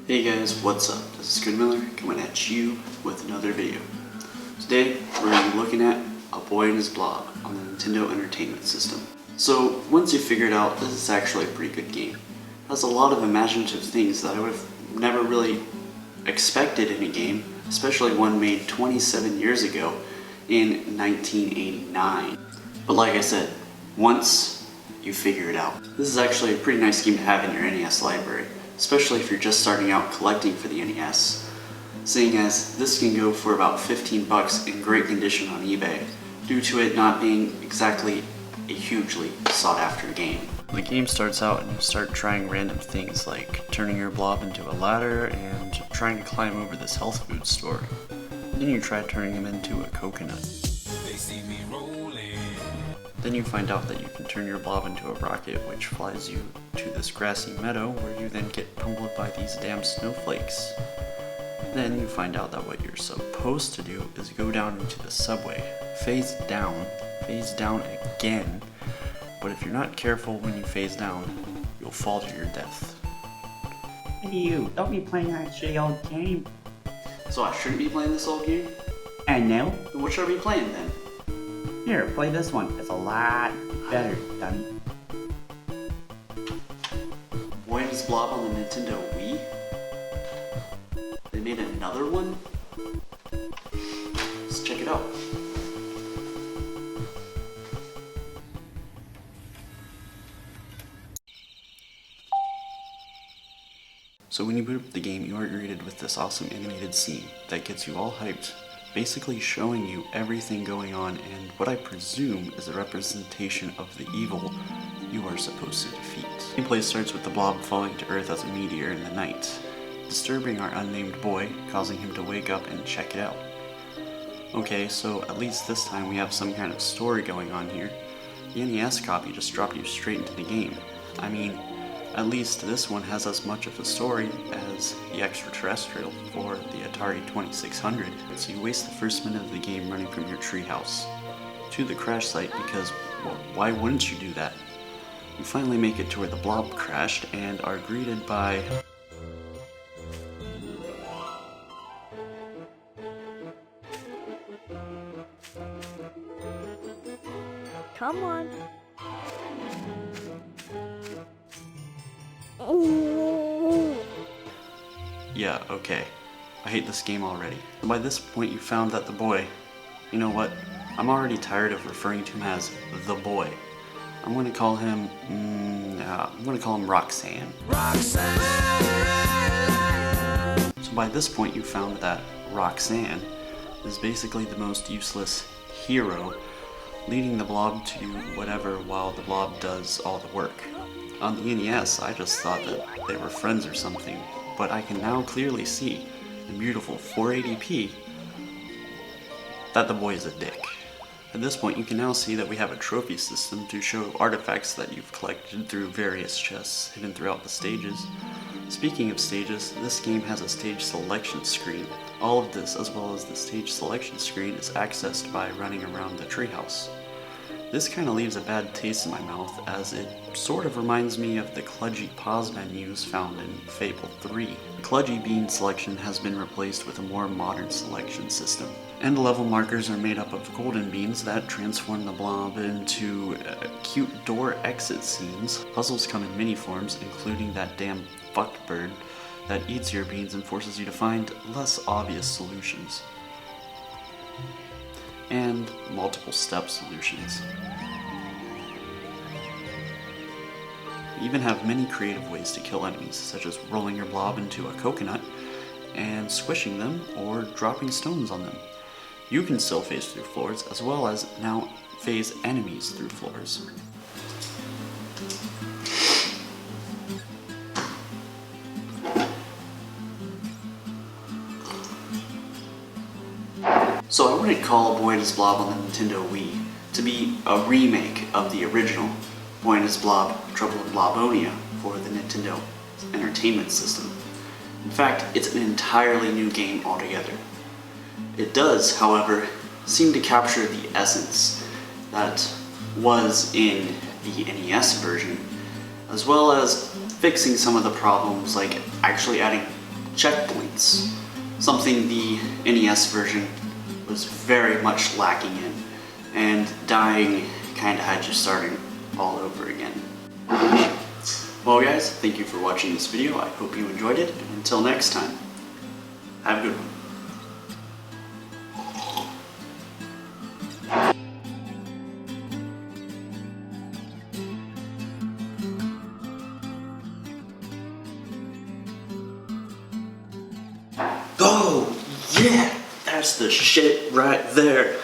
Hey guys, what's up? This is Good Miller coming at you with another video. Today we're going to be looking at A Boy and His Blob on the Nintendo Entertainment System. So once you figure it out, this is actually a pretty good game. It has a lot of imaginative things that I would have never really expected in a game, especially one made 27 years ago in 1989. But like I said, once you figure it out, this is actually a pretty nice game to have in your NES library, especially if you're just starting out collecting for the NES, seeing as this can go for about 15 bucks in great condition on eBay, due to it not being exactly a hugely sought after game. The game starts out and you start trying random things like turning your blob into a ladder and trying to climb over this health food store. Then you try turning him into a coconut. Then you find out that you can turn your blob into a rocket, which flies you to this grassy meadow where you then get pummeled by these damn snowflakes. Then you find out that what you're supposed to do is go down into the subway, phase down again, but if you're not careful when you phase down, you'll fall to your death. Hey you, don't be playing that shitty old game. So I shouldn't be playing this old game? I know. Then what should I be playing then? Here, play this one. It's a lot better, dummy. Boy and His Blob on the Nintendo Wii? They made another one? Let's check it out. So when you boot up the game, you are greeted with this awesome animated scene that gets you all hyped, basically showing you everything going on and what I presume is a representation of the evil you are supposed to defeat. Gameplay starts with the blob falling to Earth as a meteor in the night, disturbing our unnamed boy, causing him to wake up and check it out. Okay, so at least this time we have some kind of story going on here. The NES copy just dropped you straight into the game. I mean, at least this one has as much of a story as the extraterrestrial for the Atari 2600, so you waste the first minute of the game running from your treehouse to the crash site because, well, why wouldn't you do that? You finally make it to where the blob crashed and are greeted by... Come on. Yeah, okay. I hate this game already. By this point you found that the boy... You know what? I'm already tired of referring to him as the boy. I'm gonna call him... Roxanne. So by this point you found that Roxanne is basically the most useless hero, leading the blob to do whatever while the blob does all the work. On the NES, I just thought that they were friends or something, but I can now clearly see, in beautiful 480p, that the boy is a dick. At this point, you can now see that we have a trophy system to show artifacts that you've collected through various chests hidden throughout the stages. Speaking of stages, this game has a stage selection screen. All of this, as well as the stage selection screen, is accessed by running around the treehouse. This kind of leaves a bad taste in my mouth, as it sort of reminds me of the kludgy pause menus found in Fable 3. The kludgy bean selection has been replaced with a more modern selection system. And the level markers are made up of golden beans that transform the blob into cute door exit scenes. Puzzles come in many forms, including that damn fucked bird that eats your beans and forces you to find less obvious solutions. And multiple step solutions. You even have many creative ways to kill enemies, such as rolling your blob into a coconut and squishing them or dropping stones on them. You can still phase through floors, as well as now phase enemies through floors. So I wouldn't call Boy and His Blob on the Nintendo Wii to be a remake of the original Boy and His Blob Trouble in Blobonia for the Nintendo Entertainment System. In fact, it's an entirely new game altogether. It does, however, seem to capture the essence that was in the NES version, as well as fixing some of the problems like actually adding checkpoints, something the NES version was very much lacking in, and dying kinda had you starting all over again. Well guys, thank you for watching this video. I hope you enjoyed it, and until next time, have a good one. Oh, yeah! That's the shit right there.